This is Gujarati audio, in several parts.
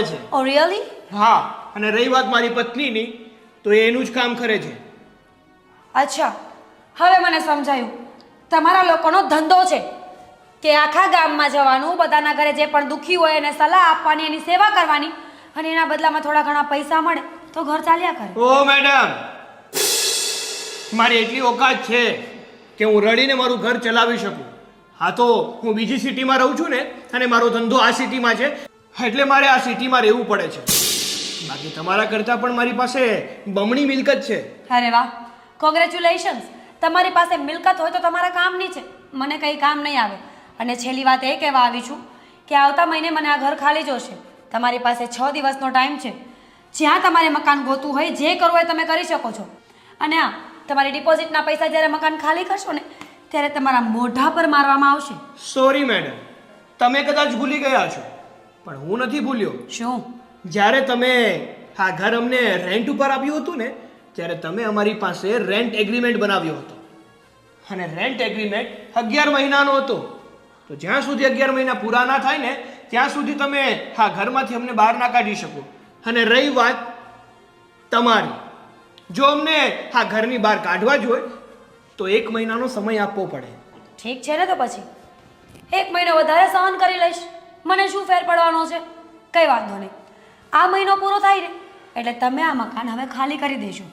છે। ઓ રિયલી? હા, અને રહી વાત મારી પત્નીની, તો એ એનું જ કામ કરે છે। અચ્છા, હવે મને સમજાયું. તમારા લોકોનો ધંધો છે કે આખા ગામમાં જવાનું, બધાના ઘરે જે પણ દુઃખી હોય એને સલાહ આપવાની, એની સેવા કરવાની, અને એના બદલામાં થોડા ઘણા પૈસા મળે તો ઘર ચાલ્યા કરે। ઓ મેડમ, મારી એટલી ઓકાત છે કે હું રડીને મારું ઘર ચલાવી શકું। હા, તો હું બીજી સિટીમાં રહું છું ને, અને મારો ધંધો આ સિટીમાં છે, એટલે મારે આ સિટીમાં રહેવું પડે છે। બાકી તમારા કરતાં પણ મારી પાસે બમણી મિલકત છે। અરે વાહ, કોંગ્રેચ્યુલેશન્સ! તમારી પાસે મિલકત હોય તો તમારા કામની છે, મને કંઈ કામ નહીં આવે। અને છેલ્લી વાત એ કહેવા આવી છું કે આવતા મહિને મને આ ઘર ખાલી જોશે। તમારી પાસે 6 દિવસનો ટાઈમ છે, જ્યાં તમારે મકાન ગોતવું હોય, જે કરવું હોય તમે કરી શકો છો। અને હા, તમારી ડિપોઝિટના પૈસા જ્યારે મકાન ખાલી કરશો ને, ત્યારે તમારા મોઢા પર મારવામાં આવશે। સોરી મેડમ, તમે કદાચ ભૂલી ગયા છો, પણ હું નથી ભૂલ્યો। શું? જ્યારે તમે આ ઘર અમને રેન્ટ ઉપર આપ્યું હતું ને, ત્યારે તમે અમારી પાસે રેન્ટ એગ્રીમેન્ટ બનાવ્યો હતો, અને રેન્ટ એગ્રીમેન્ટ 11 મહિનાનો હતો। તો જ્યાં સુધી 11 મહિના પૂરા ના થાય ને, ત્યાં સુધી તમે આ ઘરમાંથી અમને બહાર ના કાઢી શકો। અને રહી વાત તમારી, જો અમને આ ઘરની બહાર કાઢવા જ હોય તો 1 મહિનાનો સમય આપવો પડે। ઠીક છે ને, તો પછી 1 મહિનો વધારે સહન કરી લઈશ, મને શું ફેર પડવાનો છે? કંઈ વાંધો નહીં, આ મહિનો પૂરો થાય ને એટલે તમે આ મકાન હવે ખાલી કરી દેજો,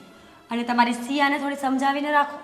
અને તમારી સિયાને થોડી સમજાવીને રાખો।